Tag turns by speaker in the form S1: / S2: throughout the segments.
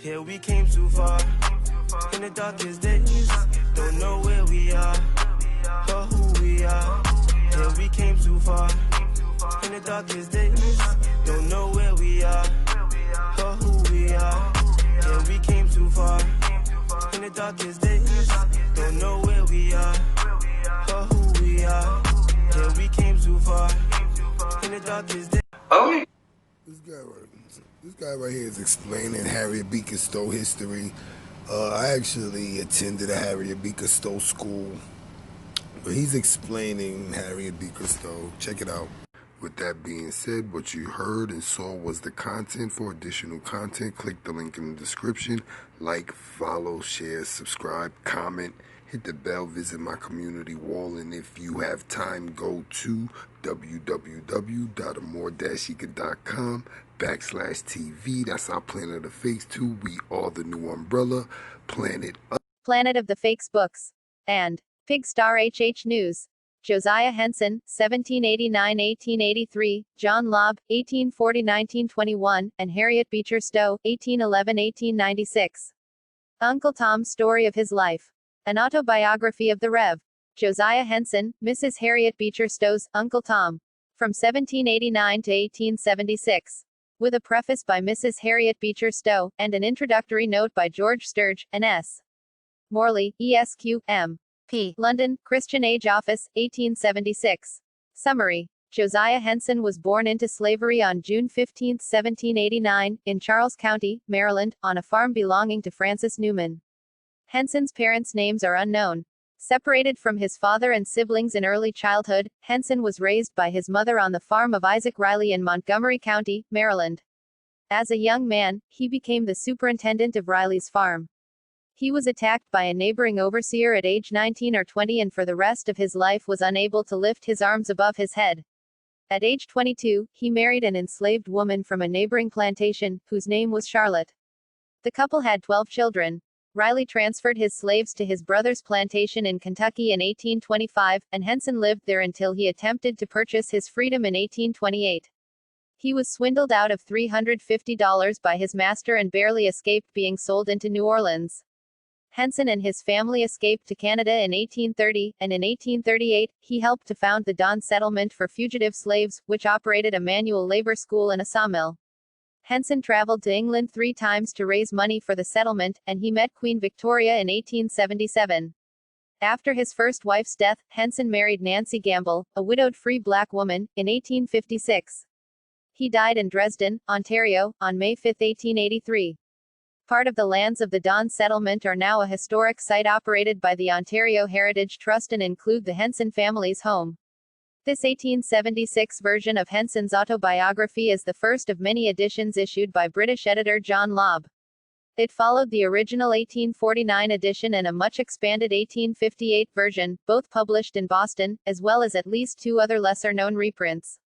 S1: Yeah, we came too far. In the darkest days, don't know where we are or who we are. Yeah, we came too far. In the darkest days, don't know where we are or who we are. Yeah, we came too far. In the darkest days, don't know where we are or who we are. Yeah, we came too far. In the darkest days. Okay.
S2: This guy right here is explaining Harriet Beecher Stowe history. I actually attended a Harriet Beecher Stowe school, but he's explaining Harriet Beecher Stowe. Check it out. With that being said, what you heard and saw was the content. For additional content, click the link in the description. Like, follow, share, subscribe, comment, hit the bell, visit my community wall, and if you have time, go to www.amor-eka.com/TV. That's our Planet of the Fakes 2. We are the new umbrella. Planet
S3: of the Fakes books. And Pig Star HH News. Josiah Henson, 1789-1883, John Lobb, 1840-1921, and Harriet Beecher Stowe, 1811-1896. Uncle Tom's Story of His Life. An autobiography of the Rev. Josiah Henson, Mrs. Harriet Beecher Stowe's Uncle Tom. From 1789 to 1876. With a preface by Mrs. Harriet Beecher Stowe, and an introductory note by George Sturge, and S. Morley, Esq. M. P. London, Christian Age Office, 1876. Summary. Josiah Henson was born into slavery on June 15, 1789, in Charles County, Maryland, on a farm belonging to Francis Newman. Henson's parents' names are unknown. Separated from his father and siblings in early childhood, Henson was raised by his mother on the farm of Isaac Riley in Montgomery County, Maryland. As a young man, he became the superintendent of Riley's farm. He was attacked by a neighboring overseer at age 19 or 20 and for the rest of his life was unable to lift his arms above his head. At age 22, he married an enslaved woman from a neighboring plantation, whose name was Charlotte. The couple had 12 children. Riley transferred his slaves to his brother's plantation in Kentucky in 1825, and Henson lived there until he attempted to purchase his freedom in 1828. He was swindled out of $350 by his master and barely escaped being sold into New Orleans. Henson and his family escaped to Canada in 1830, and in 1838, he helped to found the Don Settlement for Fugitive Slaves, which operated a manual labor school and a sawmill. Henson traveled to England 3 times to raise money for the settlement, and he met Queen Victoria in 1877. After his first wife's death, Henson married Nancy Gamble, a widowed free black woman, in 1856. He died in Dresden, Ontario, on May 5, 1883. Part of the lands of the Don Settlement are now a historic site operated by the Ontario Heritage Trust and include the Henson family's home. This 1876 version of Henson's autobiography is the first of many editions issued by British editor John Lobb. It followed the original 1849 edition and a much expanded 1858 version, both published in Boston, as well as at least 2 other lesser-known reprints.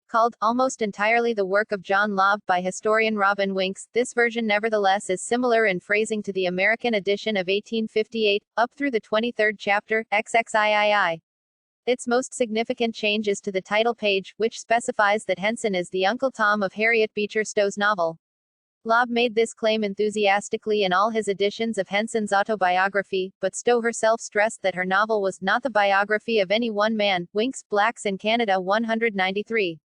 S3: Called almost entirely the work of John Lobb by historian Robin Winks, this version nevertheless is similar in phrasing to the American edition of 1858, up through the 23rd chapter, XXIII. Its most significant change is to the title page, which specifies that Henson is the Uncle Tom of Harriet Beecher Stowe's novel. Lobb made this claim enthusiastically in all his editions of Henson's autobiography, but Stowe herself stressed that her novel was not the biography of any one man. Winks, Blacks in Canada 193.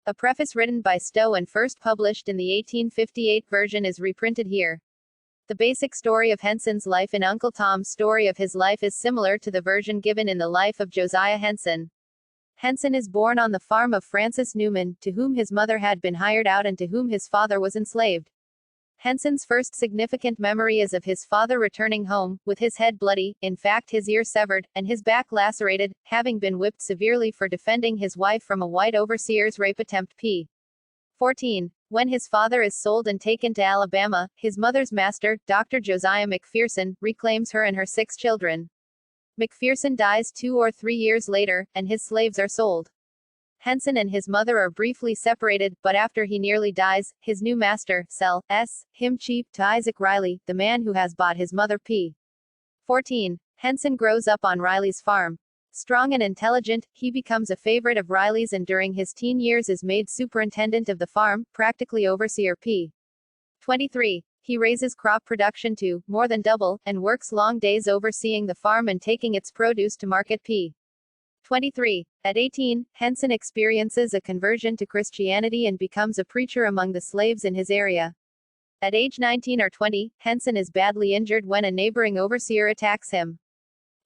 S3: A preface written by Stowe and first published in the 1858 version is reprinted here. The basic story of Henson's life in Uncle Tom's Story of His Life is similar to the version given in The Life of Josiah Henson. Henson is born on the farm of Francis Newman, to whom his mother had been hired out and to whom his father was enslaved. Henson's first significant memory is of his father returning home, with his head bloody, in fact his ear severed, and his back lacerated, having been whipped severely for defending his wife from a white overseer's rape attempt. p. 14. When his father is sold and taken to Alabama, his mother's master, Dr. Josiah McPherson, reclaims her and her 6 children. McPherson dies 2 or 3 years later, and his slaves are sold. Henson and his mother are briefly separated, but after he nearly dies, his new master, sells him cheap to Isaac Riley, the man who has bought his mother. p. 14. Henson grows up on Riley's farm. Strong and intelligent, he becomes a favorite of Riley's and during his teen years is made superintendent of the farm, practically overseer. p. 23. He raises crop production to more than double, and works long days overseeing the farm and taking its produce to market. P. 23. At 18, Henson experiences a conversion to Christianity and becomes a preacher among the slaves in his area. At age 19 or 20, Henson is badly injured when a neighboring overseer attacks him.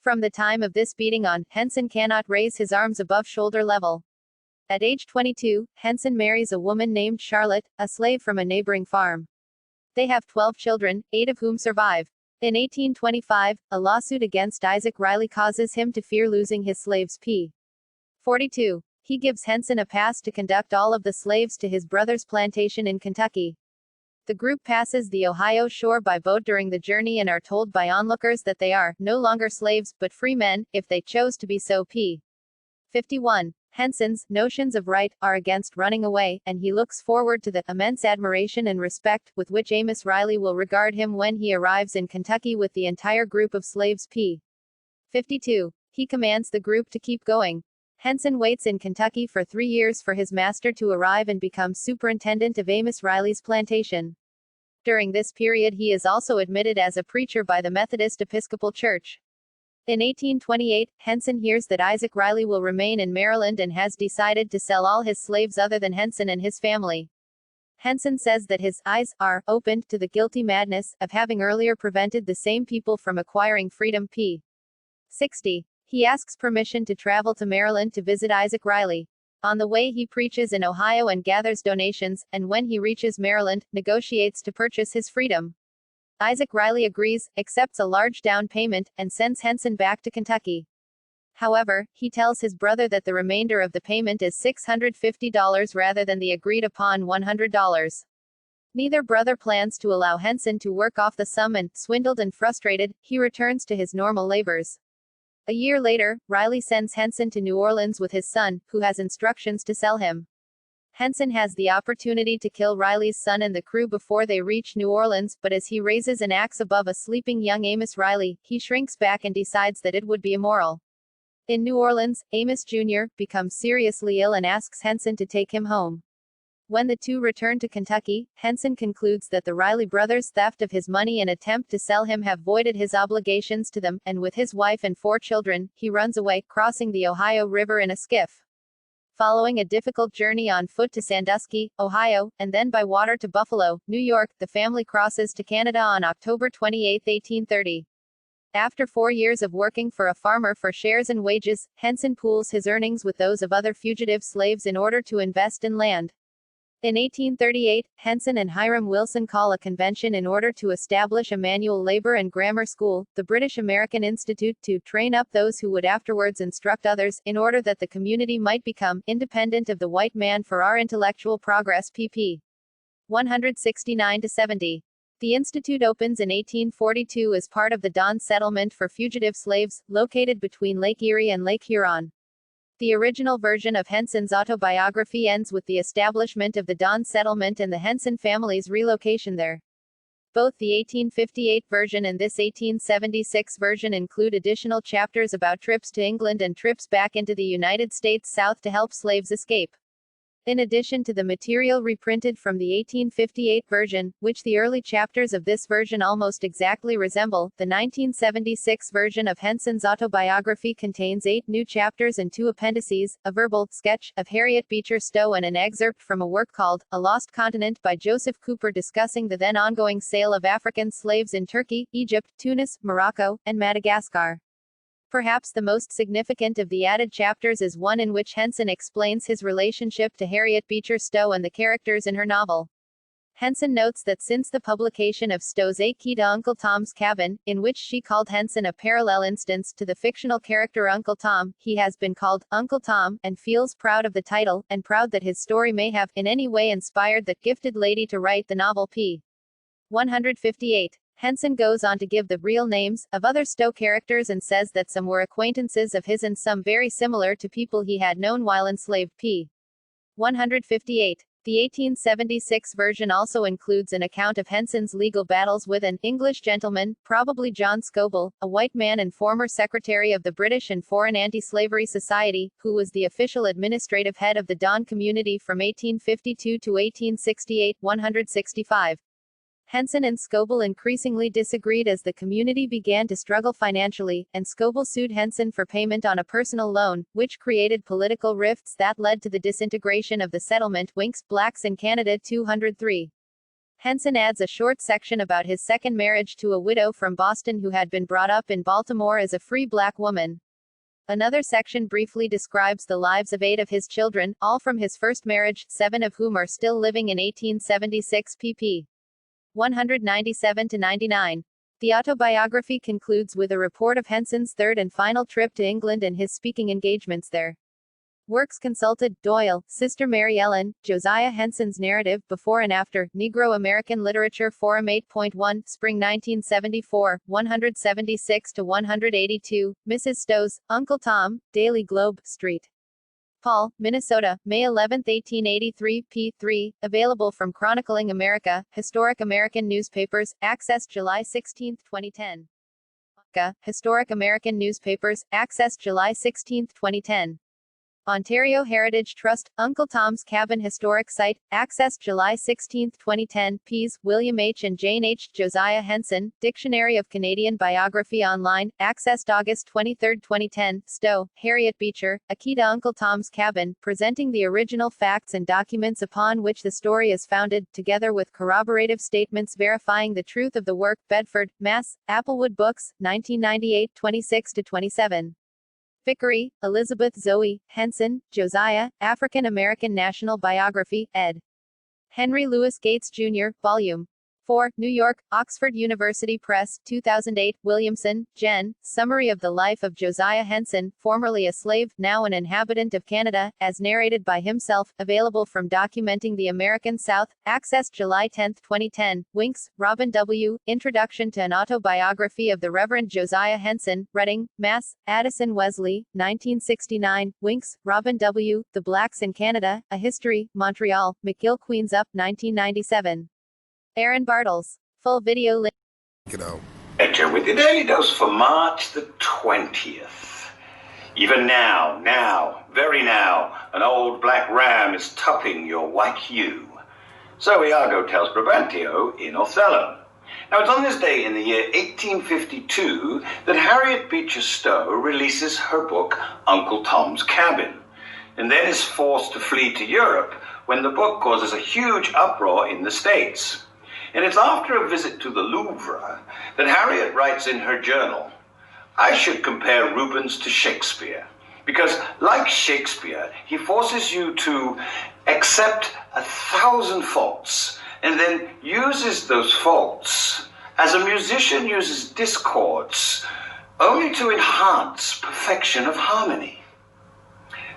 S3: From the time of this beating on, Henson cannot raise his arms above shoulder level. At age 22, Henson marries a woman named Charlotte, a slave from a neighboring farm. They have 12 children, 8 of whom survive. In 1825, a lawsuit against Isaac Riley causes him to fear losing his slaves. P. 42. He gives Henson a pass to conduct all of the slaves to his brother's plantation in Kentucky. The group passes the Ohio shore by boat during the journey and are told by onlookers that they are no longer slaves, but free men, if they chose to be so. P. 51. Henson's notions of right are against running away, and he looks forward to the immense admiration and respect with which Amos Riley will regard him when he arrives in Kentucky with the entire group of slaves. P. 52. He commands the group to keep going. Henson waits in Kentucky for 3 years for his master to arrive and becomes superintendent of Amos Riley's plantation. During this period he is also admitted as a preacher by the Methodist Episcopal Church. In 1828, Henson hears that Isaac Riley will remain in Maryland and has decided to sell all his slaves other than Henson and his family. Henson says that his eyes are opened to the guilty madness of having earlier prevented the same people from acquiring freedom. P. 60. He asks permission to travel to Maryland to visit Isaac Riley. On the way he preaches in Ohio and gathers donations, and when he reaches Maryland, negotiates to purchase his freedom. Isaac Riley agrees, accepts a large down payment, and sends Henson back to Kentucky. However, he tells his brother that the remainder of the payment is $650 rather than the agreed upon $100. Neither brother plans to allow Henson to work off the sum and, swindled and frustrated, he returns to his normal labors. A year later, Riley sends Henson to New Orleans with his son, who has instructions to sell him. Henson has the opportunity to kill Riley's son and the crew before they reach New Orleans, but as he raises an axe above a sleeping young Amos Riley, he shrinks back and decides that it would be immoral. In New Orleans, Amos Jr. becomes seriously ill and asks Henson to take him home. When the two return to Kentucky, Henson concludes that the Riley brothers' theft of his money and attempt to sell him have voided his obligations to them, and with his wife and 4 children, he runs away, crossing the Ohio River in a skiff. Following a difficult journey on foot to Sandusky, Ohio, and then by water to Buffalo, New York, the family crosses to Canada on October 28, 1830. After 4 years of working for a farmer for shares and wages, Henson pools his earnings with those of other fugitive slaves in order to invest in land. In 1838, Henson and Hiram Wilson call a convention in order to establish a manual labor and grammar school, the British American Institute, to train up those who would afterwards instruct others, in order that the community might become independent of the white man for our intellectual progress. pp. 169-70. The institute opens in 1842 as part of the Don Settlement for fugitive slaves, located between Lake Erie and Lake Huron. The original version of Henson's autobiography ends with the establishment of the Don Settlement and the Henson family's relocation there. Both the 1858 version and this 1876 version include additional chapters about trips to England and trips back into the United States South to help slaves escape. In addition to the material reprinted from the 1858 version, which the early chapters of this version almost exactly resemble, the 1976 version of Henson's autobiography contains 8 new chapters and 2 appendices, a verbal sketch of Harriet Beecher Stowe and an excerpt from a work called A Lost Continent by Joseph Cooper discussing the then ongoing sale of African slaves in Turkey, Egypt, Tunis, Morocco, and Madagascar. Perhaps the most significant of the added chapters is one in which Henson explains his relationship to Harriet Beecher Stowe and the characters in her novel. Henson notes that since the publication of Stowe's A Key to Uncle Tom's Cabin, in which she called Henson a parallel instance to the fictional character Uncle Tom, he has been called Uncle Tom, and feels proud of the title, and proud that his story may have, in any way, inspired that gifted lady to write the novel. p. 158. Henson goes on to give the real names of other Stowe characters and says that some were acquaintances of his and some very similar to people he had known while enslaved. p. 158. The 1876 version also includes an account of Henson's legal battles with an English gentleman, probably John Scobell, a white man and former secretary of the British and Foreign Anti-Slavery Society, who was the official administrative head of the Don community from 1852 to 1868. 165. Henson and Scoble increasingly disagreed as the community began to struggle financially, and Scoble sued Henson for payment on a personal loan, which created political rifts that led to the disintegration of the settlement. Winks, Blacks in Canada 203. Henson adds a short section about his second marriage to a widow from Boston who had been brought up in Baltimore as a free black woman. Another section briefly describes the lives of 8 of his children, all from his first marriage, 7 of whom are still living in 1876 pp. 197-99. The autobiography concludes with a report of Henson's third and final trip to England and his speaking engagements there. Works consulted, Doyle, Sister Mary Ellen, Josiah Henson's Narrative, Before and After, Negro American Literature Forum 8.1, Spring 1974, 176-182, Mrs. Stowe's, Uncle Tom, Daily Globe, St. Paul, Minnesota, May 11, 1883, p. 3, available from Chronicling America, Historic American Newspapers, Access July 16, 2010. Historic American Newspapers, Access July 16, 2010. Ontario Heritage Trust, Uncle Tom's Cabin Historic Site, Access July 16, 2010, ps. William H. and Jane H. Josiah Henson, Dictionary of Canadian Biography Online, accessed August 23, 2010, Stowe, Harriet Beecher, A Key to Uncle Tom's Cabin, presenting the original facts and documents upon which the story is founded, together with corroborative statements verifying the truth of the work, Bedford, Mass., Applewood Books, 1998, 26-27. Vickery, Elizabeth Zoe, Henson, Josiah, African American National Biography, ed. Henry Louis Gates, Jr., Vol. 4, New York, Oxford University Press, 2008, Williamson, Jen, Summary of the Life of Josiah Henson, formerly a slave, now an inhabitant of Canada, as narrated by himself, available from Documenting the American South, Access July 10, 2010, Winks, Robin W., Introduction to an Autobiography of the Reverend Josiah Henson, Reading, Mass., Addison Wesley, 1969, Winks, Robin W., The Blacks in Canada, A History, Montreal, McGill Queens Up, 1997. Aaron Bartles. Full video link.
S4: Beecher with your daily dose for March the 20th. Even now, very now, an old black ram is topping your white hue. So Iago tells Brabantio in Othello. Now it's on this day in the year 1852 that Harriet Beecher Stowe releases her book Uncle Tom's Cabin, and then is forced to flee to Europe when the book causes a huge uproar in the States. And it's after a visit to the Louvre that Harriet writes in her journal, I should compare Rubens to Shakespeare, because like Shakespeare, he forces you to accept 1,000 faults and then uses those faults as a musician uses discords only to enhance perfection of harmony.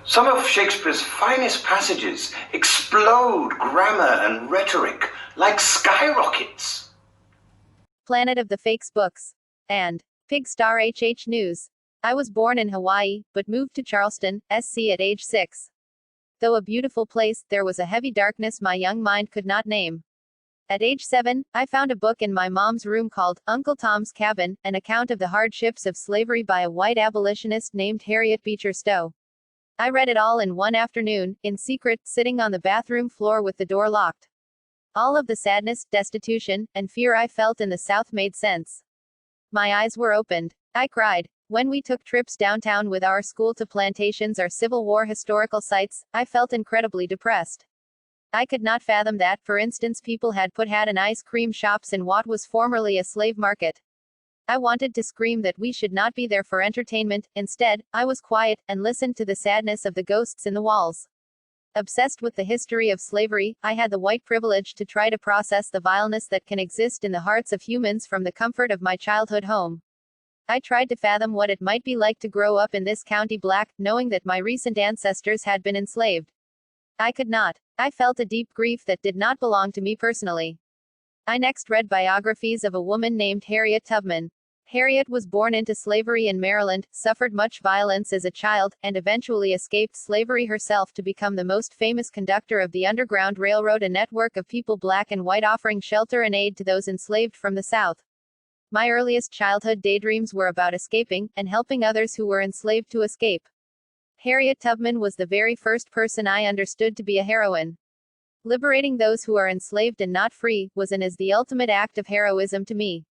S4: Some of Shakespeare's finest passages explode grammar and rhetoric like skyrockets.
S3: Planet of the Fakes Books. And Pig Star HH News. I was born in Hawaii, but moved to Charleston, SC at age 6. Though a beautiful place, there was a heavy darkness my young mind could not name. At age 7, I found a book in my mom's room called Uncle Tom's Cabin, an account of the hardships of slavery by a white abolitionist named Harriet Beecher Stowe. I read it all in one afternoon, in secret, sitting on the bathroom floor with the door locked. All of the sadness, destitution, and fear I felt in the South made sense. My eyes were opened. I cried. When we took trips downtown with our school to plantations or Civil War historical sites, I felt incredibly depressed. I could not fathom that, for instance, people had and ice cream shops in what was formerly a slave market. I wanted to scream that we should not be there for entertainment. Instead, I was quiet, and listened to the sadness of the ghosts in the walls. Obsessed with the history of slavery, I had the white privilege to try to process the vileness that can exist in the hearts of humans from the comfort of my childhood home. I tried to fathom what it might be like to grow up in this county black, knowing that my recent ancestors had been enslaved. I could not. I felt a deep grief that did not belong to me personally. I next read biographies of a woman named Harriet Tubman. Harriet was born into slavery in Maryland, suffered much violence as a child, and eventually escaped slavery herself to become the most famous conductor of the Underground Railroad, a network of people black and white offering shelter and aid to those enslaved from the South. My earliest childhood daydreams were about escaping, and helping others who were enslaved to escape. Harriet Tubman was the very first person I understood to be a heroine. Liberating those who are enslaved and not free was and is the ultimate act of heroism to me.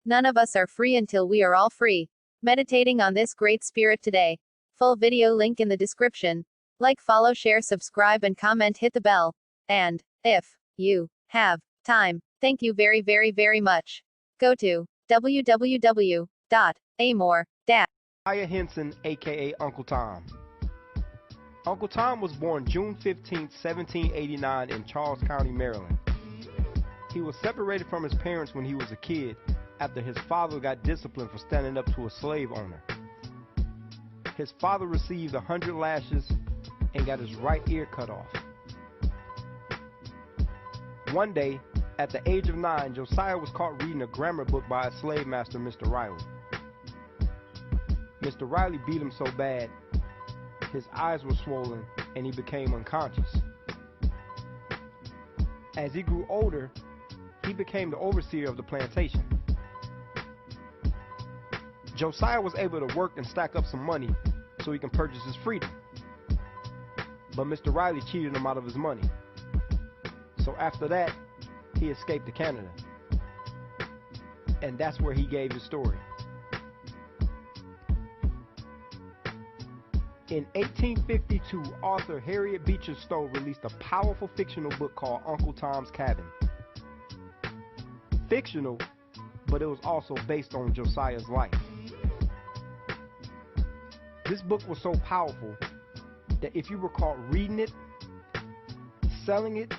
S3: None of us are free until we are all free. Meditating on this great spirit today. Full video link in the description. Like, follow, share, subscribe, and comment, hit the bell. And, if you have time, thank you very, very, very much. Go to www.amor-
S5: Josiah Henson, aka Uncle Tom. Uncle Tom was born June 15, 1789 in Charles County, Maryland. He was separated from his parents when he was a kid after his father got disciplined for standing up to a slave owner. His father received 100 lashes and got his right ear cut off. One day, at the age of 9, Josiah was caught reading a grammar book by a slave master, Mr. Riley. Mr. Riley beat him so bad, his eyes were swollen and he became unconscious. As he grew older, he became the overseer of the plantation. Josiah was able to work and stack up some money so he can purchase his freedom. But Mr. Riley cheated him out of his money. So after that, he escaped to Canada. And that's where he gave his story. In 1852, author Harriet Beecher Stowe released a powerful fictional book called Uncle Tom's Cabin. Fictional, but it was also based on Josiah's life. This book was so powerful that if you were caught reading it, selling it,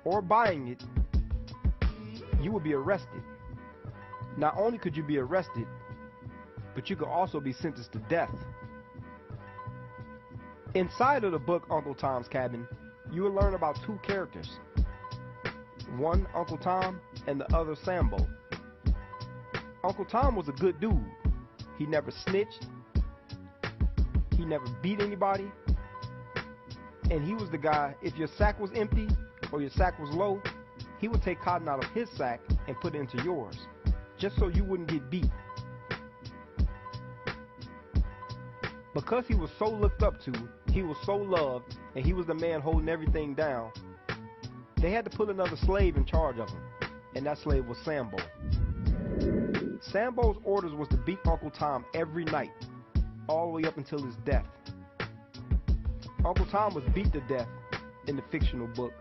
S5: or buying it, you would be arrested. Not only could you be arrested, but you could also be sentenced to death. Inside of the book Uncle Tom's Cabin, you will learn about two characters. One, Uncle Tom, and the other, Sambo. Uncle Tom was a good dude. He never snitched. He never beat anybody. And he was the guy, if your sack was empty or your sack was low, he would take cotton out of his sack and put it into yours, just so you wouldn't get beat. Because he was so looked up to, he was so loved, and he was the man holding everything down, they had to put another slave in charge of him, and that slave was Sambo. Sambo's orders was to beat Uncle Tom every night, all the way up until his death. Uncle Tom was beat to death in the fictional book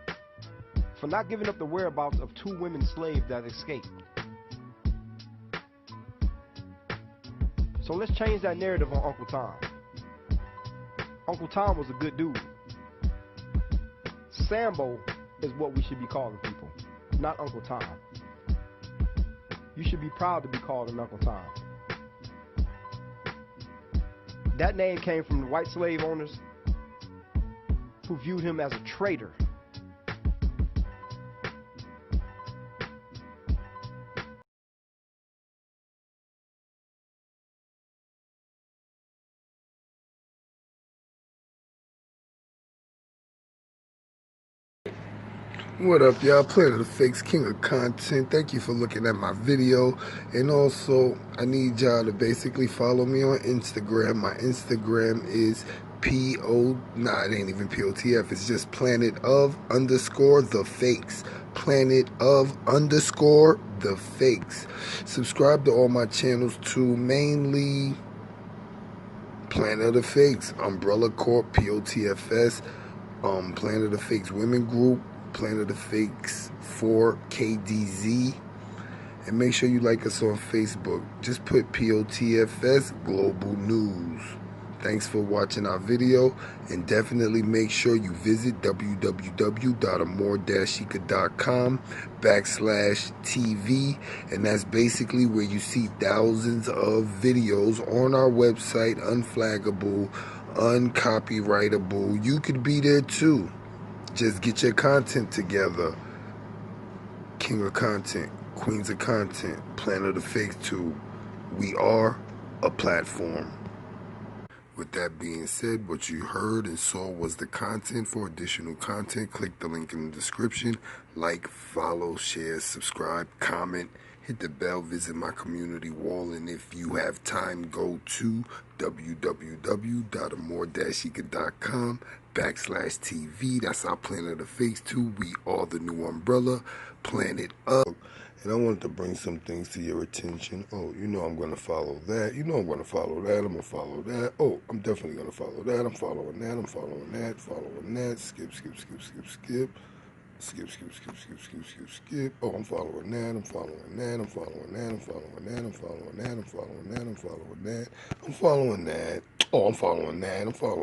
S5: for not giving up the whereabouts of two women slaves that escaped. So let's change that narrative on Uncle Tom. Uncle Tom was a good dude. Sambo is what we should be calling people, not Uncle Tom. You should be proud to be called an Uncle Tom. That name came from the white slave owners who viewed him as a traitor.
S2: What up, y'all? Planet of the Fakes, King of Content. Thank you for looking at my video. And also, I need y'all to basically follow me on Instagram. My Instagram is it ain't even POTF. It's just Planet_of_the Fakes. Planet_of_the Fakes. Subscribe to all my channels too. Mainly Planet of the Fakes, Umbrella Corp, POTFS, Planet of the Fakes Women Group, Planet of the Fakes 4KDZ, and make sure you like us on Facebook. Just put POTFS Global News. Thanks for watching our video, and definitely make sure you visit www.amor-chica.com/TV, and that's basically where you see thousands of videos on our website, unflaggable, uncopyrightable. You could be there too. Just get your content together. King of Content, Queens of Content, Planet of the Fakes too. We are a platform. With that being said, what you heard and saw was the content. For additional content, click the link in the description. Like, follow, share, subscribe, comment, hit the bell, visit my community wall, and if you have time, go to www.amor-ika.com/TV. That's our Planet of Fakes too. We are the new umbrella, Planet of. And I wanted to bring some things to your attention. Oh, you know I'm going to follow that. You know I'm going to follow that. I'm going to follow that. Oh, I'm definitely going to follow that. I'm following that. I'm following that. Following that. Skip, skip, skip, skip, skip. Skip, skip, skip, skip, skip, skip, skip. Oh, I'm following that. I'm following that. I'm following that. I'm following that. I'm following that. I'm following that. I'm following that. I'm following that. Oh, I'm following that. I'm following